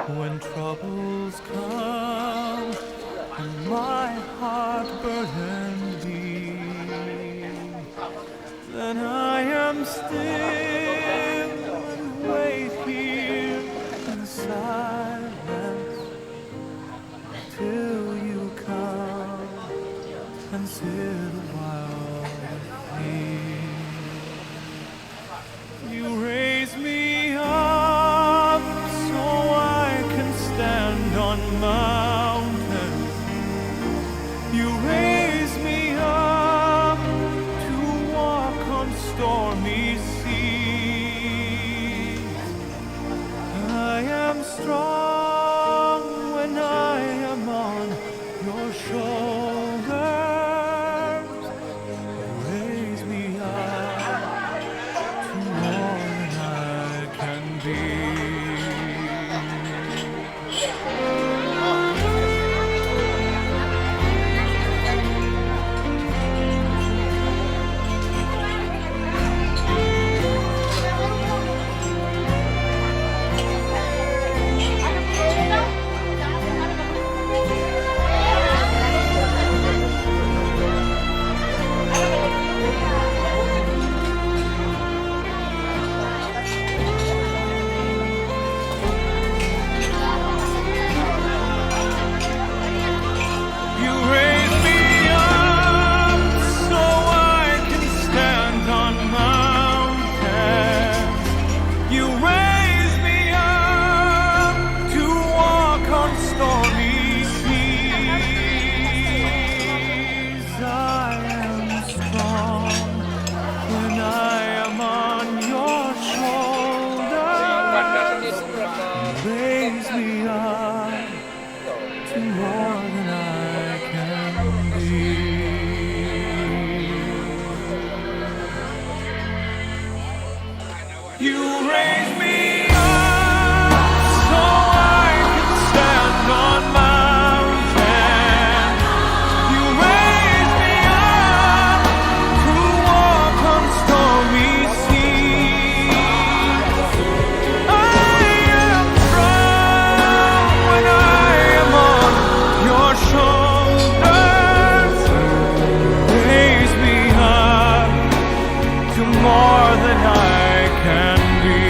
When troubles come and my heart burdened be, then I am still and wait here in silence till you come and sit a while with me. You raise me up so I can stand on mountains. You raise me up to walk on stormy seas. I am strong when I am on your shoulders. Raise me up to more than I can be. You raise me up so I can stand on mountains. You raise me up to walk on stormy seas. I am strong when I am on your shoulders. Raise me up to more than I can be. You raise me up so I can stand on mountains. You raise me up to walk on stormy seas. I am strong when I am on your shoulders. Raise me up to more than I can be.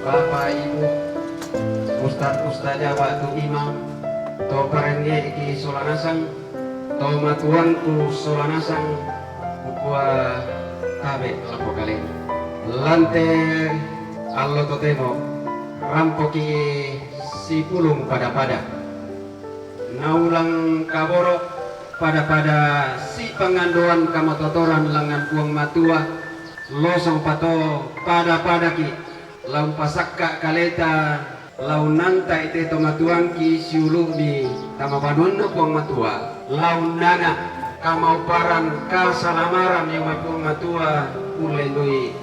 Bapak Ibu Ustadzah Batu Imam to parenge iki solanasang to matuanku solanasang ukua tabe lapo kali lante allo totemo rampoki si pulung pada naulang kaboro pada si pengandoan kamatotoran langan puang matua losong pato pada ki lau pasakka kaleta lau nanta ite tomatuang ki siulu di tamabanun puang matua lau nana kamau paran kasalamaran yang puang matua ulendui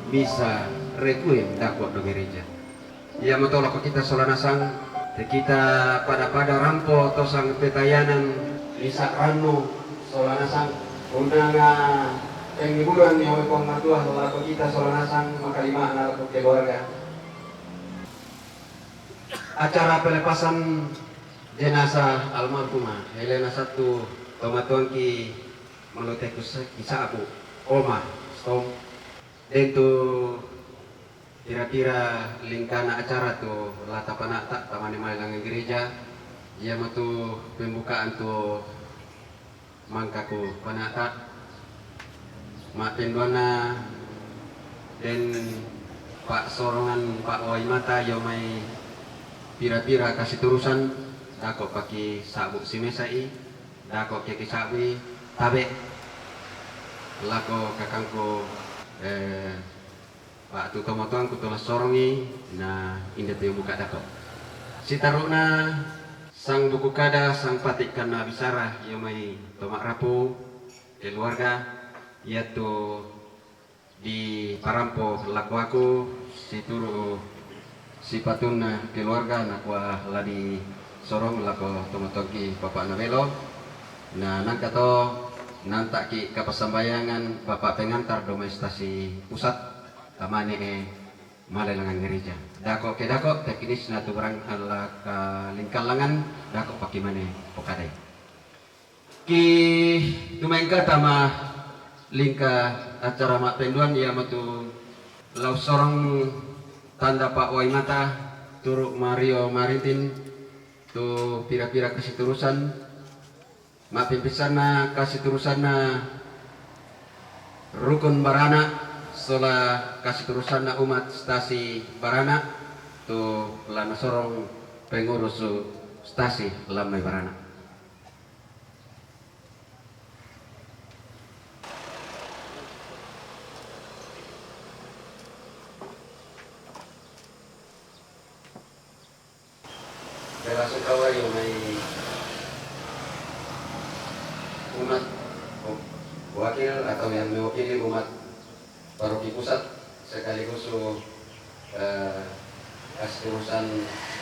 bisa requiem dakwah do gereja ya matolak kita solanasang kita pada rampo tosang petayanan bisa ranu solanasang undangan penghiburan yang puang matua laku kita solanasang makalima anak keluarga acara pelepasan jenazah almarhumah Helena satu tomatuan ki melotekus kisah aku oma stom dan tu kira-kira lingkana acara tu lata panata taman malang gereja ia matu pembukaan tu mangkaku panata mak pendona dan Pak Sorongan Pak Waimata yo mai pira-pira kasih turusan dako paki sabuk simesai dako keki sabi tabe lako kakangku Pak tutomotoan kutola sorongi na indah tu buka dako si taruna sang buku kada sang patik kana bisara yo mai tomak rapu keluarga yaitu di parampo laku aku si turu si patuna keluarga nakwa ladi sorong lako tomotoki bapak nabelo nah nangkato nantaki kapasambayangan bapak pengantar domestasi pusat kamane malelangan gereja dako ke dako teknis na tu barang ala lingkalangan dako pakimane pokade ki tumaingka tama lingka acara mak penduan ya matu lau sorong tanda Pak Waimata turuk Mario Maritin tu pira-pira kasih turusan mak pimpisana kasih turusana rukun barana sola kasih turusana umat stasi barana tu lana sorong pengurus stasi lamai barana bela sungkawa yang may umat wakil atau yang mewakili umat paroki pusat sekaligus kasih urusan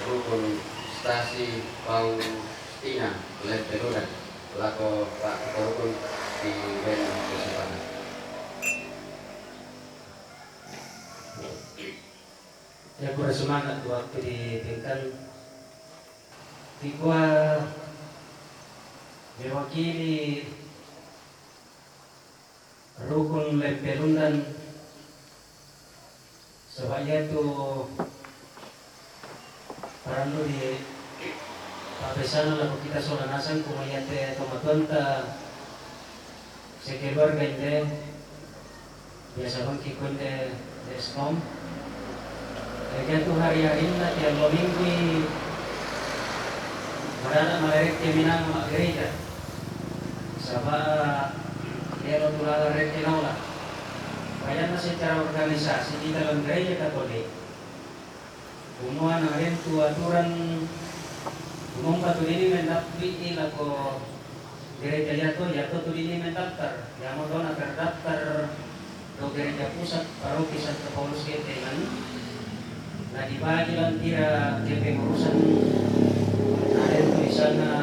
rukun stasi Paustina Lempeludan lako Pak rukun di Ben Kusipana. Ya Ya kurang semangat waktu di Bengkang. Tikwa mewakili rukun Lempelundan sebaya itu parando di papesana laku kita solanasan kumayate tomatonta sekeluarga inde biasa bang kikunde deskom. Kaya tu hari-hari na tiang lominggi marana malerek keminang mak gereja sabah kero tulala rek kenaula kaya na secara organisasi di dalam gereja Katolik umuan ang tu aturan umum patu ini mendapi lako gereja yato tu ini mendaftar yang mau dona terdaftar do gereja pusat paroki Santo Paulus Getengan na dibagi lang tira ke pengurusan ada tulisannya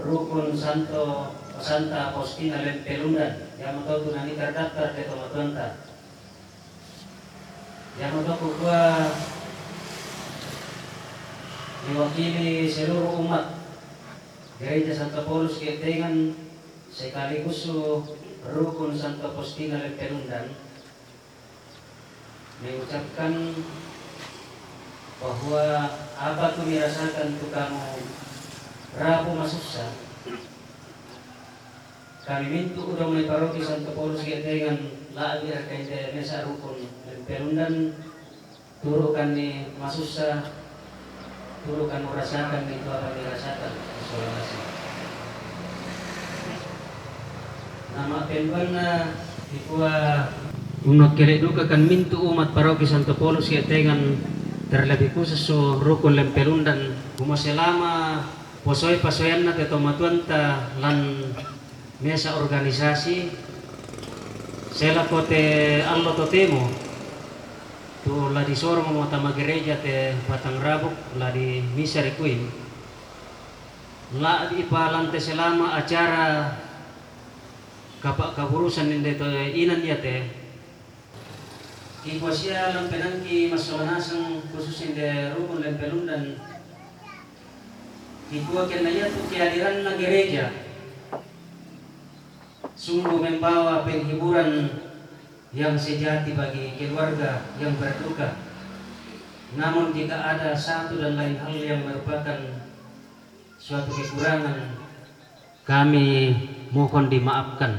rukun Santa Faustina Lempelundan yang mau tahu nanti terdaftar ke tomatonta yang mau tahu gua mewakili seluruh umat gereja Santo Paulus Getengan sekaligus rukun Santa Faustina Lempelundan mengucapkan bahwa apa tuh dirasakan tuh kamu Rabu Masusa kami minta udah mulai paroki Santo Paulus Getengan lagi akan mesa rukun Lempelundan turukan di Masusa turukan merasakan itu apa dirasakan isolasi nama penbana dikua unok kelek duka kan minta umat paroki Santo Paulus Getengan terlebih khusus rukun Lempelundan kuma selama posoi pasoyan na ketomatuanta lan mesa organisasi sela kote allo totemo tu la di sorong mo tama gereja te Batang Rabuk la di misa requiem la di palante selama acara kapak kaburusan inde to inan ya te Kikuasya lang penangki masolanasang khusus inde rukun Lempelundan Kikuwa kenaya tu kehadiran na gereja sungguh membawa penghiburan yang sejati bagi keluarga yang berduka. Namun jika ada satu dan lain hal yang merupakan suatu kekurangan, kami mohon dimaafkan.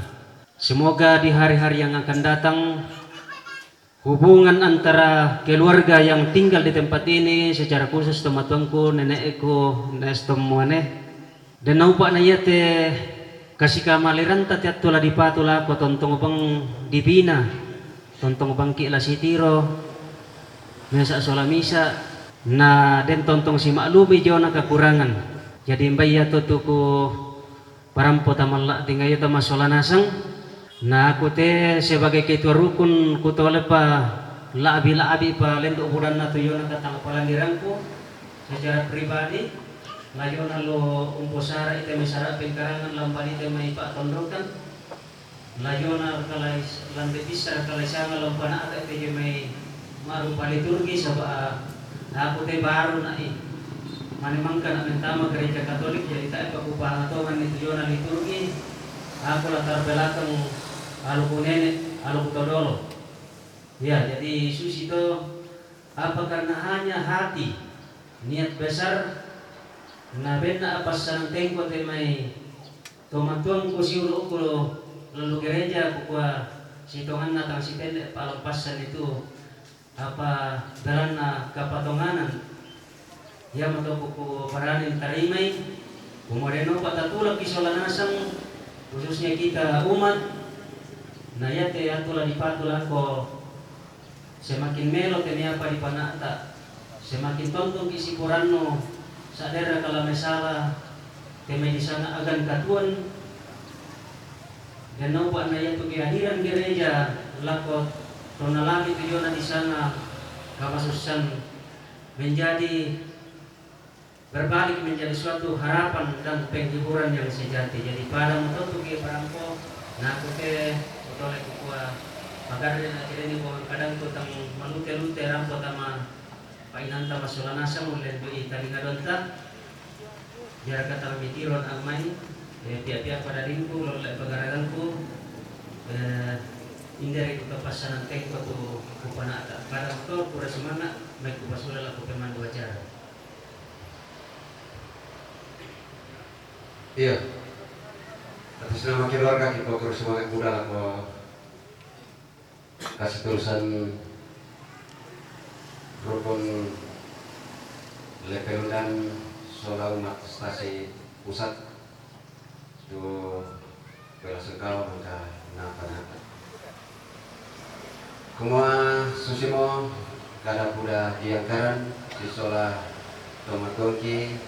Semoga di hari-hari yang akan datang hubungan antara keluarga yang tinggal di tempat ini secara khusus tomatuangku, nenekku, nestomuane dan naupa na yate kasih kamaliran tatiat tula di patula ko tontong bang dibina tontong bang kila sitiro mesa solamisa na den tontong si maklumi jo na kekurangan jadi mbaya to tuku parampo tamalla tinggayo ta masolanasang na aku te sebagai ketua rukun kutole pa laabi pa lendo bulan na tuyo na katang palangiranku secara pribadi layo na lo umposara ite may sarap pengkarangan lampan ite may patondokan layo na kalay lambetisa kalay sanga lampan ata ite may marupa liturgi sa ako te baro na manimangkan ang tama gereja Katolik jadi tayo pakupahatongan nito yun na liturgi ako latar belakang aluku nenek, aluku todolo. Ya, jadi Yesus itu apa karena hanya hati niat besar na bena apa sanang tengko temai tomatuang ko si ulo lalu gereja kukua si tongan na tang si pendek palampasan itu apa dalan na kapatonganan ya mato kuku paranin tarimay kumoreno patatulak isolanasang khususnya kita umat na yate atula di patula ko semakin melo teni apa di panata semakin tontong isi Qur'anno sa daerah kala mesala teme di sana agan katuan dan naupa na yatu kehadiran gereja lakot tonalagi tujuan di sana kamasusan menjadi berbalik menjadi suatu harapan dan penghiburan yang sejati jadi pada mototu ke perampo na ke oleh kukua pagar na kini mo kadang ko tang manute-lute rampo tama painanta masulanasa mo len doi talingadon ta. Biar kata mitiron ang may pihak-pihak pada ringku lalu pagaragan ko indere ko kapasanan kay ko to kupana ata para to pura semana may kupasula la ko peman dua cara. Iya. Atas nama keluarga kita terus semangat muda ko kasih tulisan rukun level dan soal umat stasi pusat itu bela sengkau maka napa. Kumua susimo kada puda diangkaran di sola tomatonki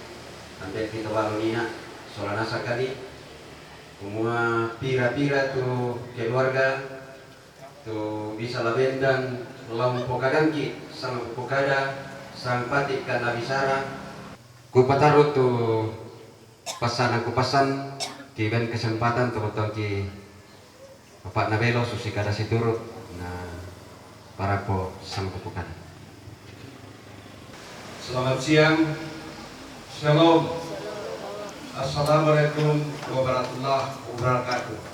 sampai kita walunia sola nasa kali. Kumua pira-pira tu keluarga tu bisa labendang lampu kadangki sang pokada sang patik kana bisara kupatarut tu pesan aku pesan kiban kesempatan tu betul ki Bapak Nabelo susi kada siturut nah para po sang pokada. Selamat siang, shalom, assalamualaikum warahmatullahi wabarakatuh.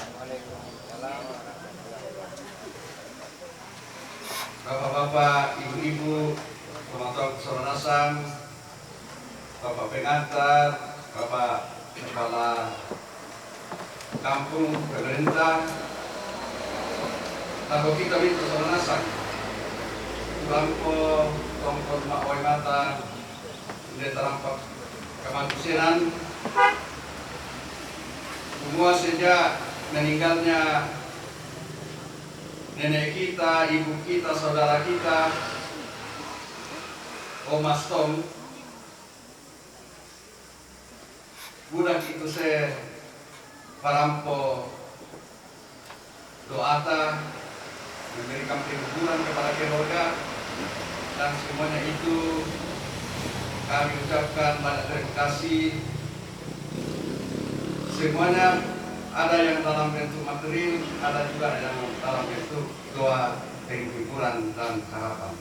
Bapak-bapak, ibu-ibu, teman-teman saudara nasang, bapak pengantar, bapak kepala kampung pemerintah, tahu kita minta saudara nasang, lampu tongkol makwai mata, ini terampak kemanusiaan. Semua sejak meninggalnya nenek kita, ibu kita, saudara kita, Omas Tom, budak itu saya parampo doata memberikan penghiburan kepada keluarga dan semuanya itu kami ucapkan banyak terima kasih. Semuanya ada yang dalam bentuk material, ada juga yang dalam bentuk doa penghiburan dan harapan.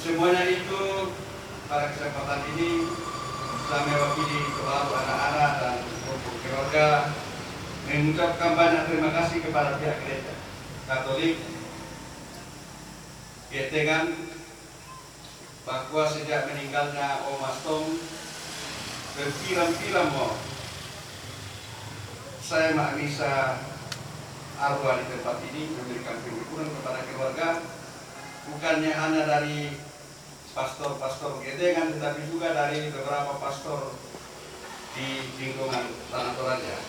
Semuanya itu pada kesempatan ini saya mewakili kepada anak-anak dan keluarga mengucapkan banyak terima kasih kepada pihak gereja Katolik Getengan bahwa sejak meninggalnya Omas Tom berpilam-pilam saya mak bisa arwah di tempat ini memberikan penghiburan kepada keluarga, bukannya hanya dari pastor-pastor Gedengan tetapi juga dari beberapa pastor di lingkungan Tanah Toraja.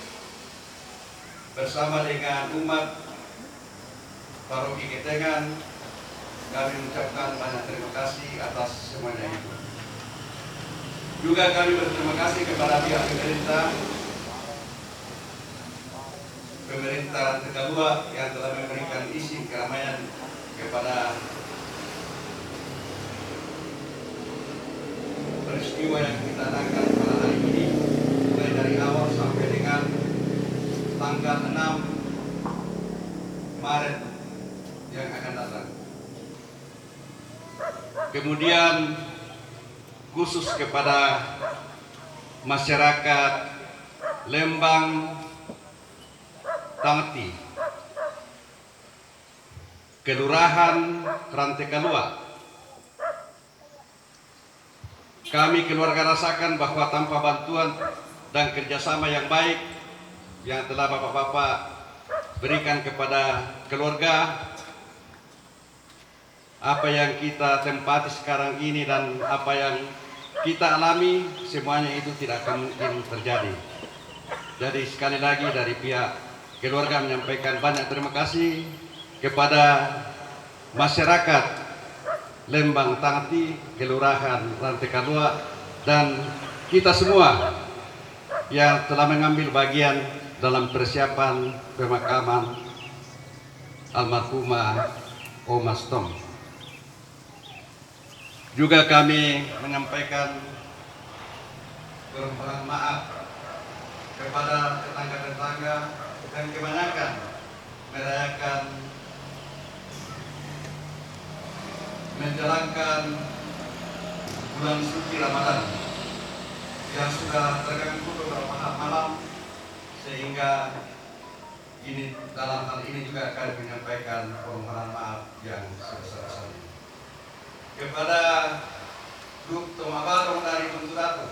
Bersama dengan umat paroki Gedengan kami mengucapkan banyak terima kasih atas semuanya itu. Juga kami berterima kasih kepada pihak pemerintah Tegalua yang telah memberikan izin keramaian kepada peristiwa yang kita adakan pada hari ini, mulai dari awal sampai dengan tanggal 6 Maret yang akan datang. Kemudian khusus kepada masyarakat Lembang Tangti, Kelurahan Rantekalua, kami keluarga rasakan bahwa tanpa bantuan dan kerjasama yang baik yang telah bapak-bapak berikan kepada keluarga, apa yang kita tempati sekarang ini dan apa yang kita alami, semuanya itu tidak akan mungkin terjadi. Jadi sekali lagi dari pihak keluarga menyampaikan banyak terima kasih kepada masyarakat Lembang Tangti, Kelurahan Rantekalua, dan kita semua yang telah mengambil bagian dalam persiapan pemakaman almarhumah Omas Tom. Juga kami menyampaikan permohonan maaf kepada tetangga-tetangga yang kebanyakan merayakan menjalankan bulan suci Ramadan yang sudah terganggu beberapa malam, sehingga ini dalam hal ini juga akan menyampaikan permohonan maaf yang sebesar-besarnya kepada grup Toma Barong dari Tuntudatu,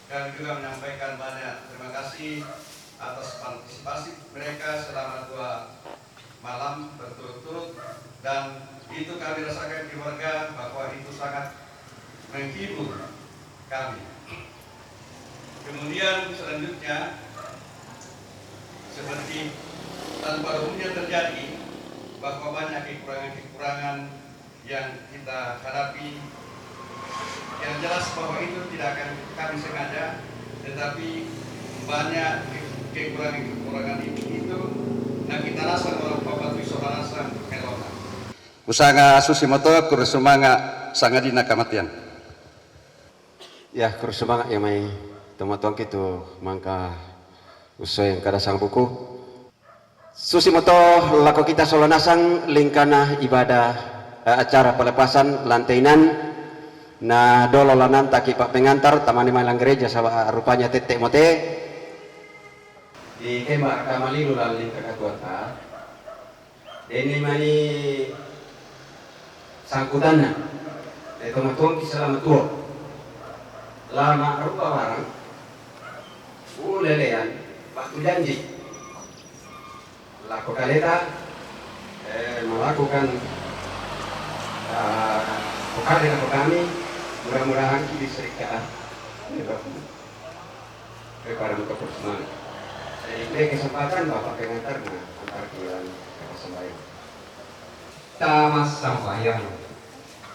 dan juga menyampaikan banyak terima kasih atas partisipasi mereka selama 2 malam berturut-turut, dan itu kami rasakan keluarga bahwa itu sangat menghibur kami. Kemudian selanjutnya, seperti tanpa umumnya terjadi bahwa banyak kekurangan-kekurangan yang kita hadapi, yang jelas bahwa itu tidak akan kami sengaja, tetapi banyak kekurangan-kekurangan itu yang kita rasa bahwa Bapak Wisora rasa melona. Usanga susimoto kurusumanga sangadina kamatian. Ya, kurus semangat ya mai teman-teman gitu mangka usai kada sang buku susimoto lako kita solonasang lingkana ibadah acara pelepasan lantainan na dololanan taki pak pengantar tamani malang gereja sama rupanya tetek mote di kemar kamalilu laling kakatuata ini mani sangkutannya teman-teman kisah tua lama rupa barang lelean waktu janji laku kaleta melakukan pekerjaan kami, mudah-mudahan kita serikat kepada untuk bersemangat. Ini kesempatan Bapak pengantar antar kalian sembahyang. Tamas sambayang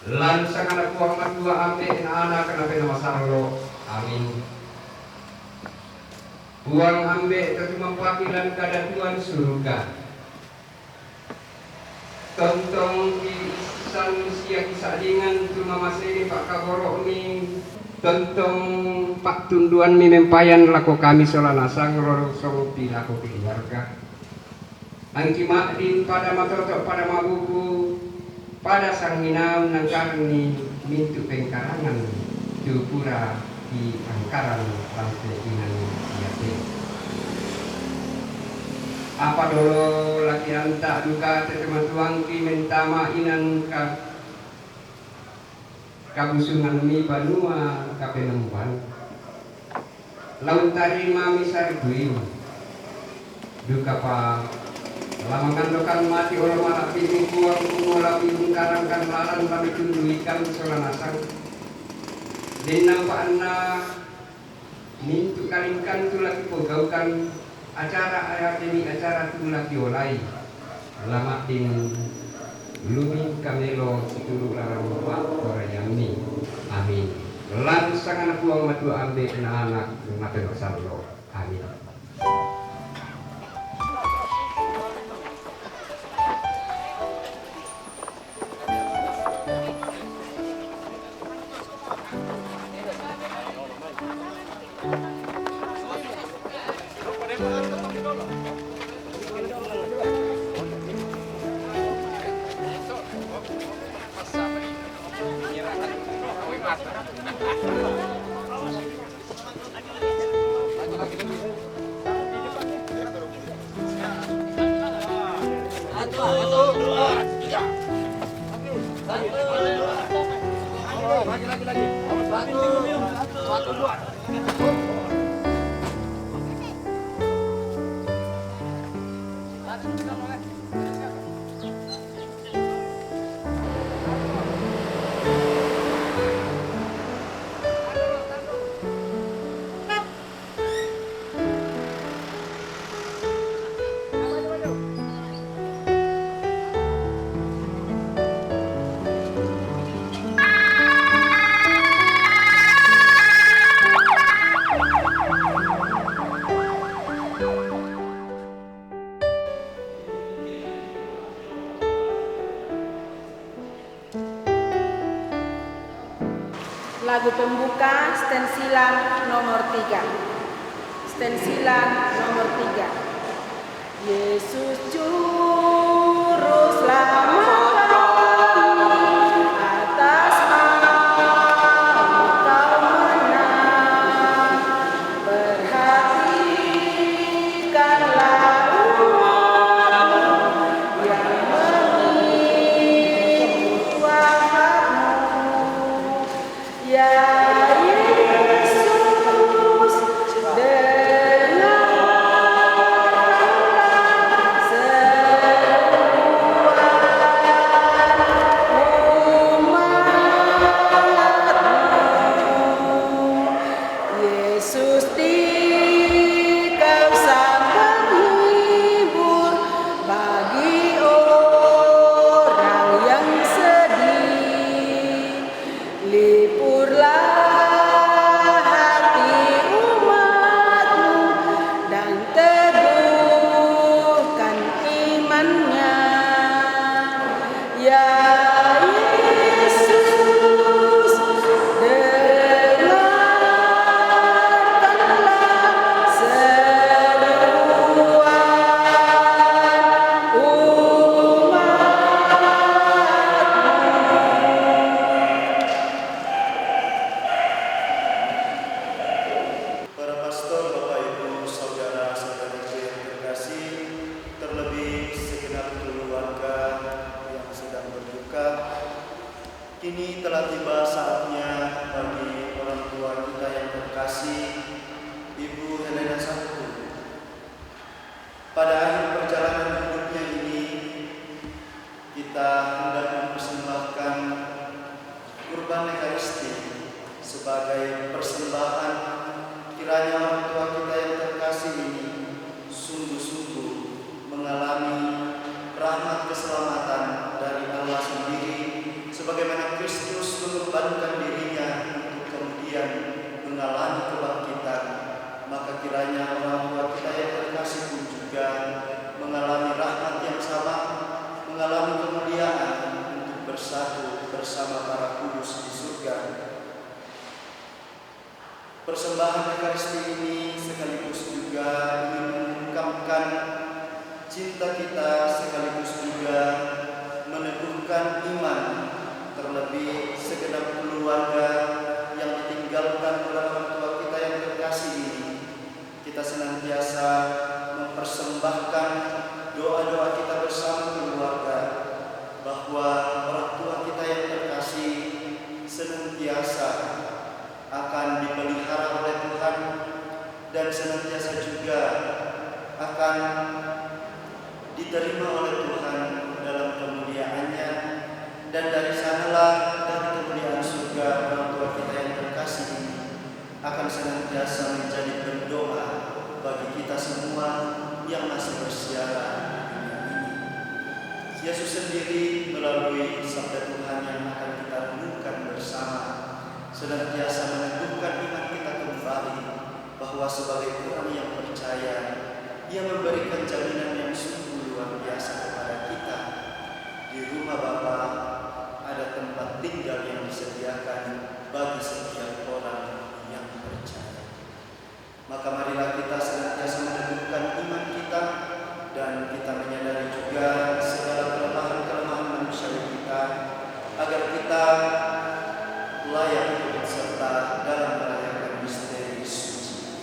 lansang anak buang dua ambil anak kenapa nama sarlo amin buang ambil terima pakilan kada Tuhan surga tontong kisan sia kisah dengan cuma masih Pak Kaboro ini tontong Pak tunduan mi mempayan laku kami solanasang rorosong laku keluarga angki makdin pada matotok pada mabubu pada sang minau nang karni mintu pengkarangan dupura di angkaran lantai inan siate apa dolo laki anta duka teman tuangki mentama inan kabusungan mi banua kapenemban laun tari mami sarguin duka pa lama kandokan mati orang malah pilih buang kumula pilih karangkan laran kami tundu ikan solanasang dan nampaknya mintu kalingkan tu lagi pegaukan acara ayat ini acara tu lagi olai lama tin lumi kamelo situlu larang bapak orang ini amin langsung anak buang matu ambil anak ngapain besar lo amin. Lagu pembuka stensilan nomor 3. Stensilan nomor 3. Yesus juru selamat kami. Kini telah tiba saatnya bagi orang tua kita yang terkasih, Ibu Helena Sabtu. Pada akhir perjalanan hidupnya ini, kita hendak mempersembahkan kurban Ekaristi sebagai persembahan kiranya orang tua kita yang terkasih ini sungguh-sungguh mengalami rahmat keselamatan dari Allah sendiri, sebagaimana Kristus mengorbankan dirinya untuk kemudian mengalami kebangkitan. Maka kiranya orang tua kita yang terkasih pun juga mengalami rahmat yang sama, mengalami kemuliaan untuk bersatu bersama para kudus di surga. Persembahan Ekaristi ini sekaligus juga ingin mengungkapkan cinta kita, sekaligus juga meneguhkan iman, terlebih segenap keluarga yang ditinggalkan oleh orang tua kita yang terkasih ini. Kita senantiasa mempersembahkan doa-doa kita bersama keluarga, bahwa orang tua kita yang terkasih senantiasa akan dipelihara oleh Tuhan dan senantiasa juga akan diterima oleh Tuhan dalam kemuliaannya, dan dari sanalah, dari kemuliaan surga, orang tua kita yang terkasih ini akan senantiasa menjadi pendoa bagi kita semua yang masih bersiaran di dunia ini. Yesus sendiri melalui sabda Tuhan yang akan kita renungkan bersama senantiasa meneguhkan iman kita kembali, bahwa sebagai orang yang percaya, Ia memberikan jaminan yang sungguh luar biasa kepada kita. Di rumah Bapa ada tempat tinggal yang disediakan bagi setiap orang yang percaya. Maka marilah kita senantiasa meneguhkan iman kita, dan kita menyadari juga segala kelemahan-kelemahan manusia kita, agar kita layak ikut serta dalam merayakan misteri suci.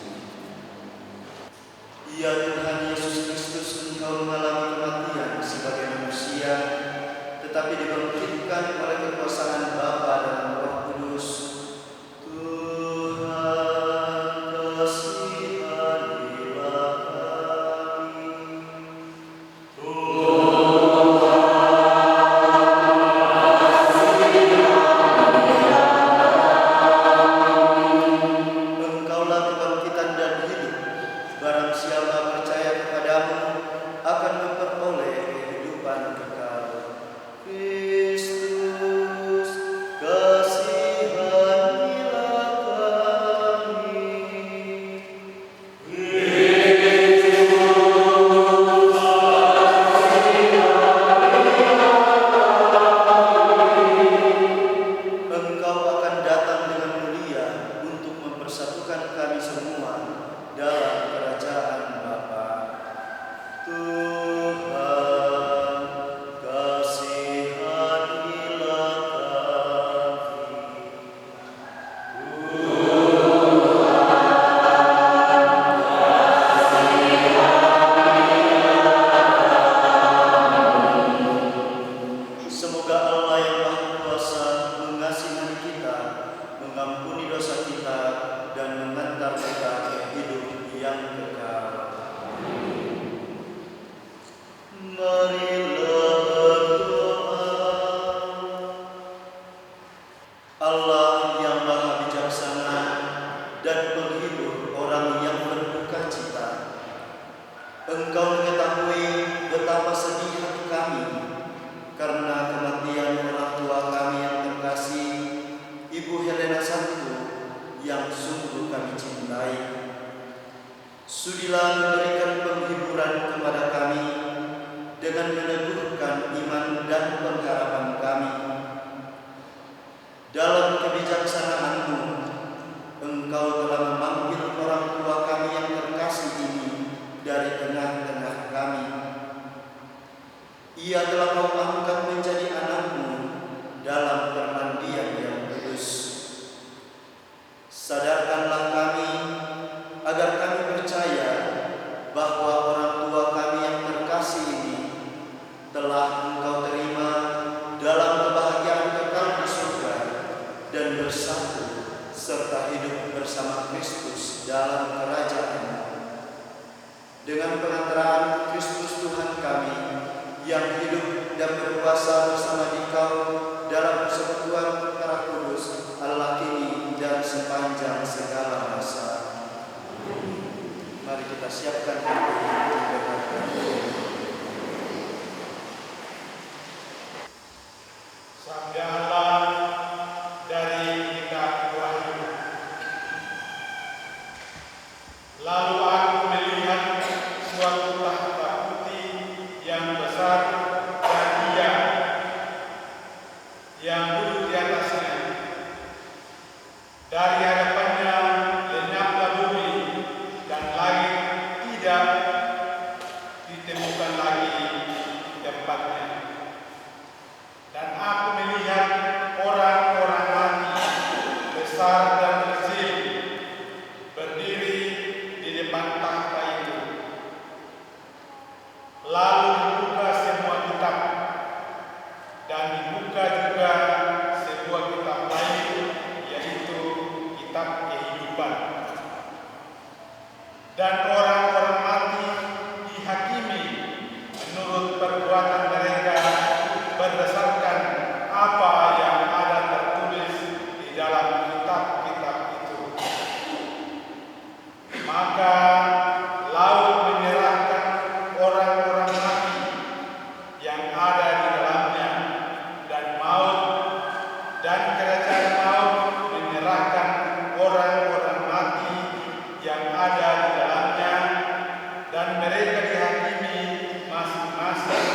Ya Tuhan Yesus Kristus, Engkau mengalami kematian sebagai manusia, tetapi dibangkitkan oleh kekuasaan Bapa dan Roh Kudus. Tuhan, kasihanilah kami. Engkaulah kebangkitan dan hidup. Barang siapa percaya kepadamu akan memperoleh kehidupan kekal. Kristus, kasihanilah kami. Engkau akan datang dengan mulia untuk mempersatukan kami semua dalam kerajaan Bapa. Tuhan, kasihanilah kami. Semoga Allah yang Maha Kuasa mengasihani kita, mengampuni dosa kita, dan mengantar kita ke hidup yang kekal. Marilah berdoa. Allah yang Maha Bijaksana dan menghibur orang yang berduka cita, Engkau mengetahui betapa sedih hati kami karena kematian orang tua kami yang terkasih, Ibu Helena Sabtu, yang sungguh kami cintai. Sudilah memberikan penghiburan kepada kami dengan meneguhkan iman dan pengharapan kami. Dalam kebijaksanaan-Mu, Engkau telah memanggil orang tua kami yang terkasih ini dari tengah-tengah kami. Ia telah Kau angkat menjadi anak-Mu dalam permandian yang kudus. Sadarkanlah kami agar kami percaya bahwa orang tua kami yang terkasih ini telah Engkau terima dalam kebahagiaan kekal di surga yang hidup dan berkuasa bersama Dikau dalam persekutuan Roh Kudus, Allah kini dan sepanjang segala masa. Mari kita siapkan hati untuk berdoa. Sabda Allah dari kitab Wahyu. Lalu aku melihat suatu tahta putih yang besar dan Dia yang duduk di atasnya. Dari hadapannya lenyaplah bumi dan langit, tidak ditemukan lagi tempatnya. Dan aku melihat orang-orang mati, besar dan kecil, berdiri di depan tahta itu. Lalu dibuka semua kitab, dan dibuka juga sebuah kitab lain, yaitu kitab kehidupan. Dan orang-orang mati dihakimi menurut perbuatan mereka berdasarkan apa yang ada tertulis di dalam kitab-kitab itu. Maka laut menyerahkan orang-orang mati yang ada di dalamnya, dan maut dan kerajaan maut menyerahkan orang-orang mati yang ada di dalamnya, dan mereka dihakimi masing-masing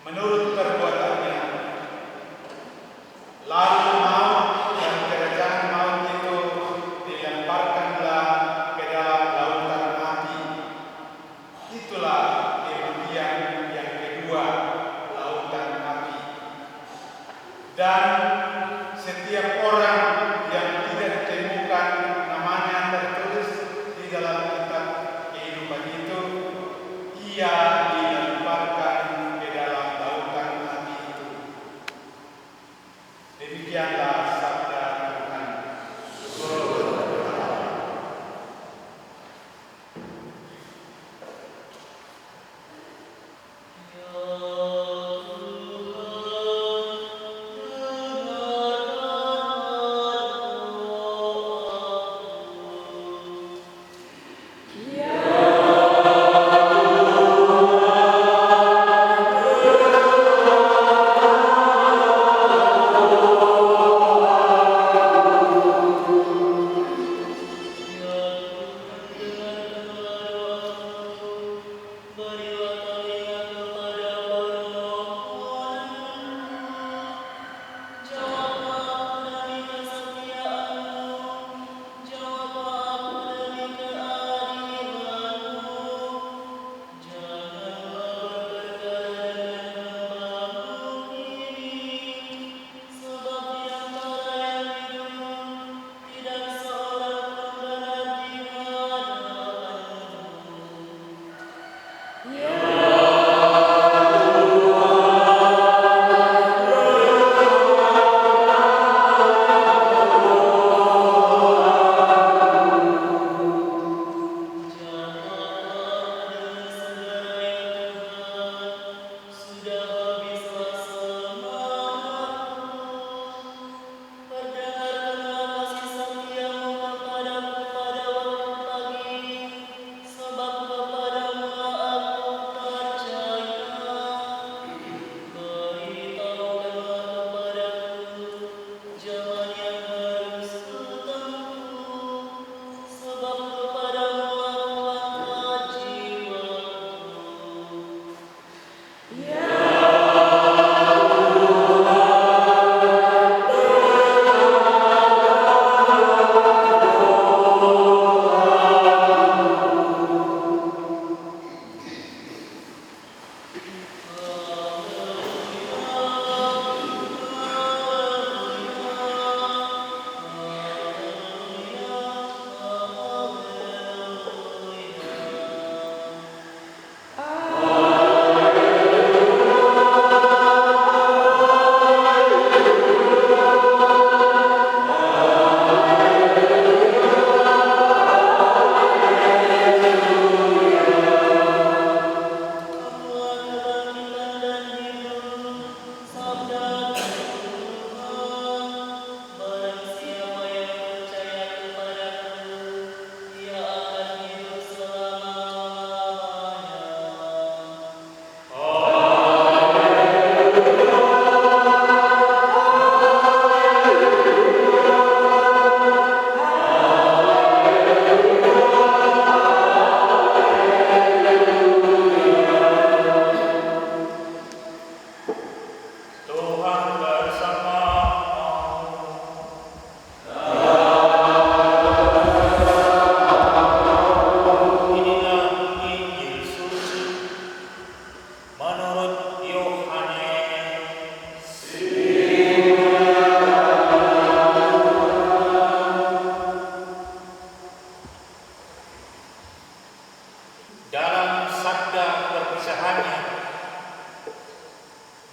menurut perbuatannya. Lalu maut dan kerajaan maut itu dilemparkanlah ke dalam lautan api. Itulah kematian yang kedua, lautan api. Dan setiap orang yang tidak ditemukan namanya tertulis di dalam kitab kehidupan itu, ia dilemparkan ke dalam lautan api itu. Demikianlah sabda Tuhan.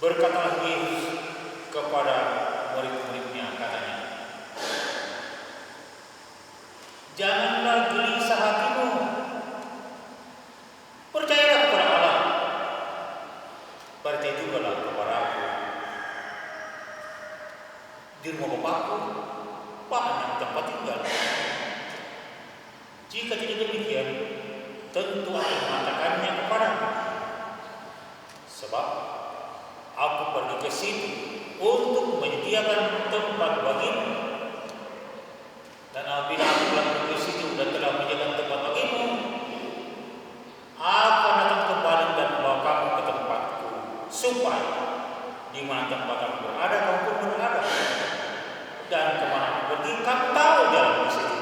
Berkatalah Yesus kepada murid-muridnya, katanya, janganlah gelisah hatimu, percayalah kepada Allah, percaya jugalah kepada Aku. Di rumah Bapakku banyak tempat tinggal. Jika tidak demikian, tentu aku mengatakannya kepadamu. Sebab Aku pergi ke situ untuk menyediakan tempat bagimu. Dan apabila Aku telah pergi ke situ dan telah menyediakan tempat bagimu, Aku akan kembali dan membawa kamu ke tempatku, supaya di mana tempat Aku berada, kamu pun berada. Dan kemana Aku pergi, kamu tahu jalan di situ.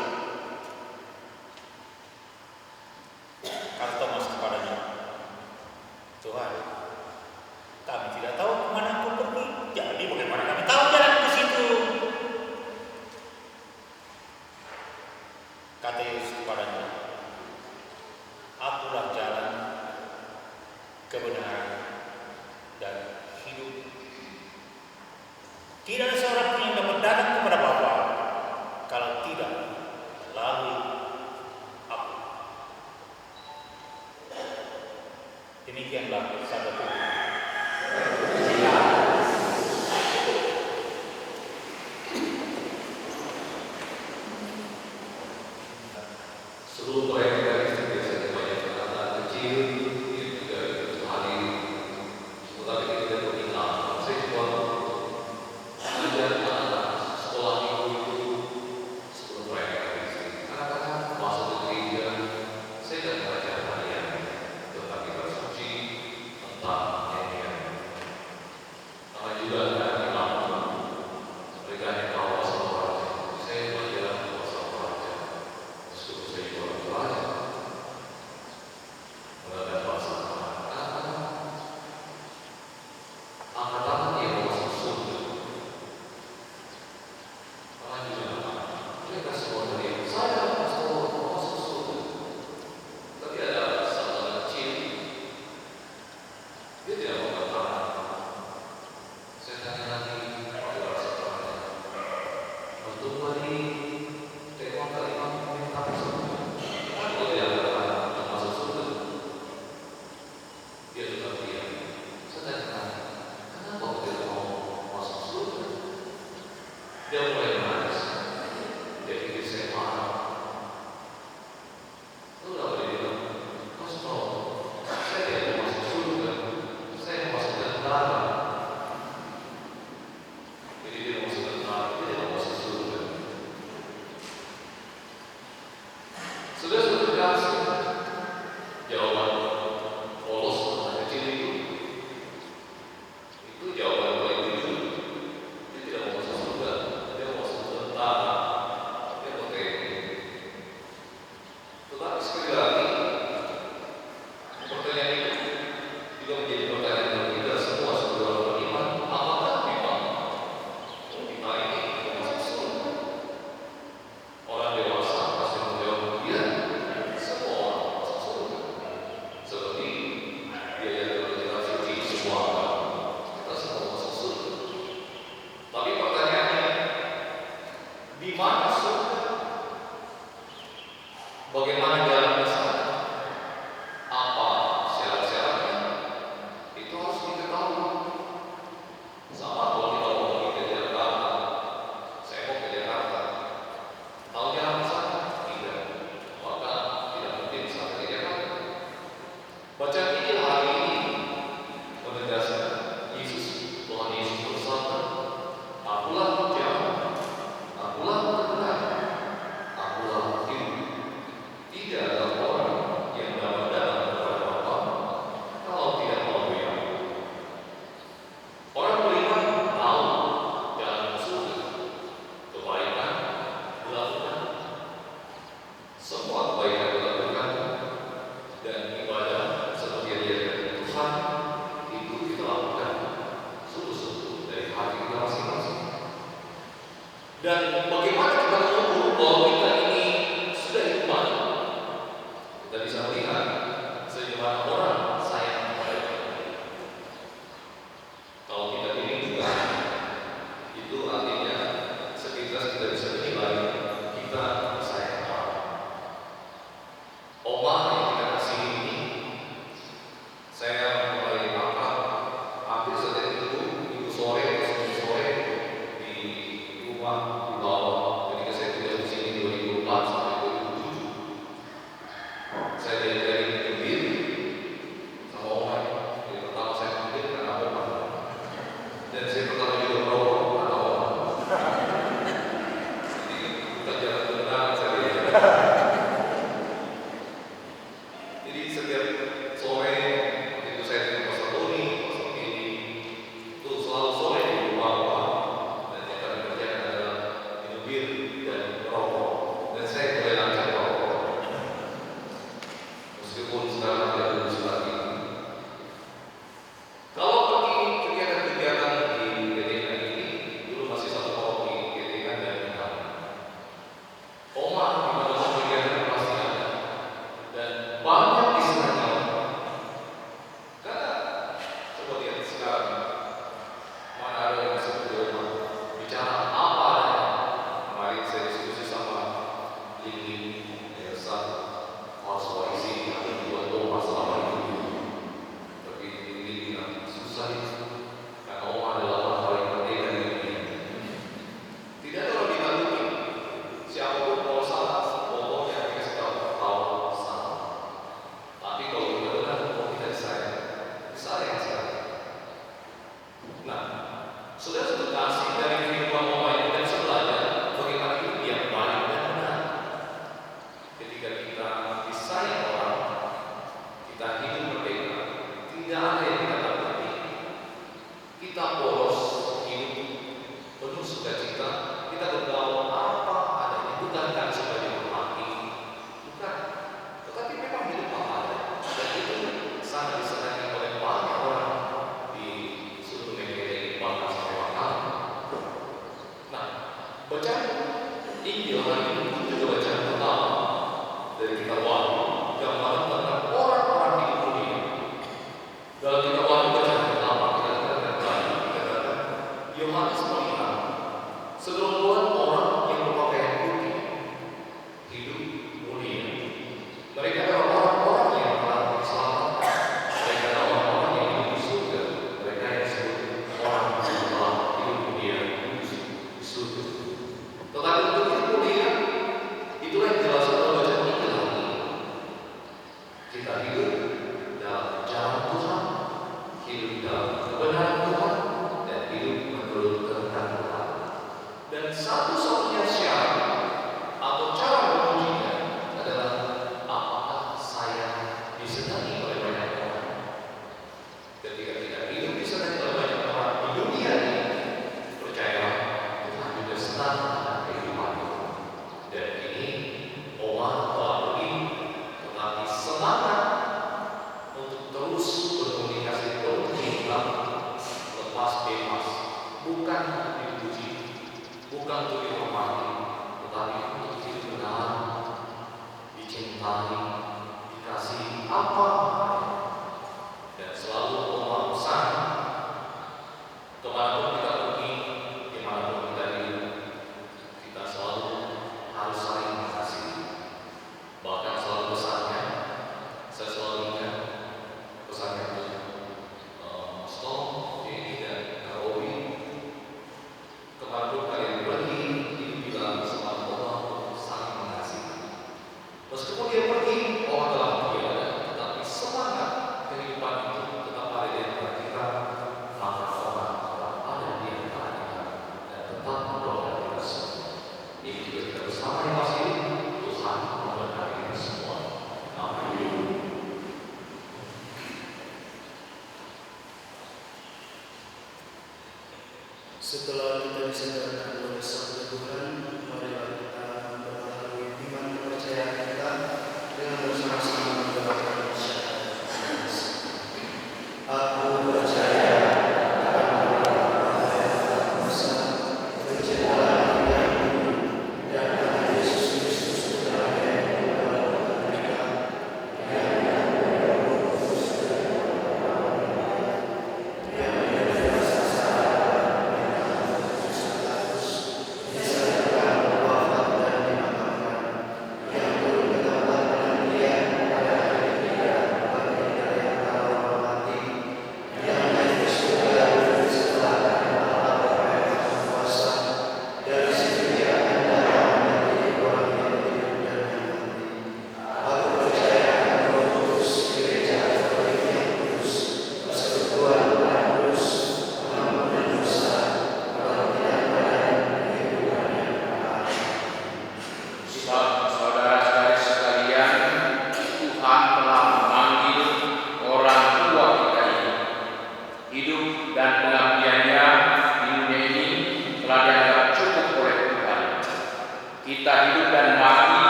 Kata Thomas kepadanya, Tuhan, kami tidak tahu kemana Engkau pergi, jadi bagaimana kami tahu jalan ke situ? Kata Yesus kepadanya, Akulah jalan, kebenaran, dan hidup. Tidak ada seorang pun yang dapat datang kepada Bapa kalau tidak melalui Aku. Demikianlah sabda Tuhan. Seluruh proyek kita biasanya banyak kata kecil, itu juga itu hadir. Tetapi kita tidak mengingat, saya cuma mengajar anak-anak sekolah minggu itu sebelum proyek kita. Anak-anak masuk ke gereja, saya tidak mengajar harian tentang kitab suci, tentang nyanyian. Karena juga ada imam, mereka yang tahu bahasa Toraja. Saya belajar bahasa Toraja. Meskipun saya juga orang Toraja, mengenai bahasa anak-anak, angkat tangan yang mau masuk surga. Karena juga mereka semua dari saya mau masuk surga. Tapi ada satu anak kecil, dia tidak mau angkat tangan. Saya tanya lagi pada bahasa Toraja, untuk mari tengok kali kamu minta masuk. Kalau dia angkat masuk surga, dia tetap diam. Saya tanya, kenapa dia mau masuk surga? Dia mulai menangis. Dia pikir saya marah. Lalu dia bilang, Pastor, saya tidak mau masuk surga. Saya urusan itu. Karena Allah adalah Allah paling merdeka di dunia. Tidak ada orang ditakuti. Siapapun kalau salah, pokoknya dikasih tahu salah. Tapi kalau kita benar, kita disayang. Disayang sekali. Nah, sudah satu kasih dari kehidupan Allah ini dan sebelahnya bagaimana hidup yang baik dan benar. Ketika kita disayang orang, kita hidup merdeka. Tidak ada yang kita takuti. Kita polos hidup penuh sukacita. Kita bergaul apa adanya, bukan karena supaya dihormati, bukan. Tetapi memang hidup apa adanya. Dan itu sangat disenangi oleh banyak orang di seluruh negeri ini, bahkan sampai wakal. Nah, bacaan Injil hari ini itu juga bacaan pertama dari kitab Wahyu, gambaran tentang orang-orang hidup mulia. Dalam kitab Wahyu bacaan pertama kita dikatakan Yohanes melihat segerombolan orang yang berpakaian putih hidup mulia. Mereka adalah orang-orang yang telah diselamatkan. Mereka adalah orang-orang yang hidup di surga. Mereka yang disebut orang yang telah hidup mulia di surga. Tetapi untuk hidup mulia, itulah yang dijelaskan dalam bacaan Injil hari ini. Kita hidup dalam jalan Tuhan, hidup dalam kebenaran Tuhan, dan hidup menurut kehendak Tuhan. Dan satu-satunya syarat atau cara mengujinya adalah apakah saya disenangi oleh banyak orang. Ketika kita hidup disenangi oleh banyak orang di dunia ini, percayalah Tuhan juga senang dengan kehidupan itu. Dan ini Allah telah beri tetapi semangat untuk terus berkomunikasi penuh cinta, lepas bebas, bukan untuk dipuji, bukan untuk dihormati, tetapi untuk hidup benar, dicintai, dikasihi apa adanya. Dan selalu Allah pesan, kemanapun kita pergi, dimanapun kita hidup, kita selalu harus saling mengasihi. Bahkan selalu pesannya, saya selalu ingat pesannya itu Stone, Jenny, dan Karowi. Kemanapun kalian pergi, hiduplah bersama Allah untuk saling mengasihi. Meskipun dia pergi, Allah telah tiada, tetapi semangat kehidupan itu tetap ada di antara kita. Maka Allah tetap ada di antara kita dan tetap mendoakan kita semua. Ini juga kita bersama yang masih Tuhan memberkati kita semua. Amin. Setelah kita disadarkan oleh sabda Tuhan, marilah kita memperbaharui iman kepercayaan kita dengan bersama-sama mendoakan syahadat. Aku percaya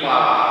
berlimpah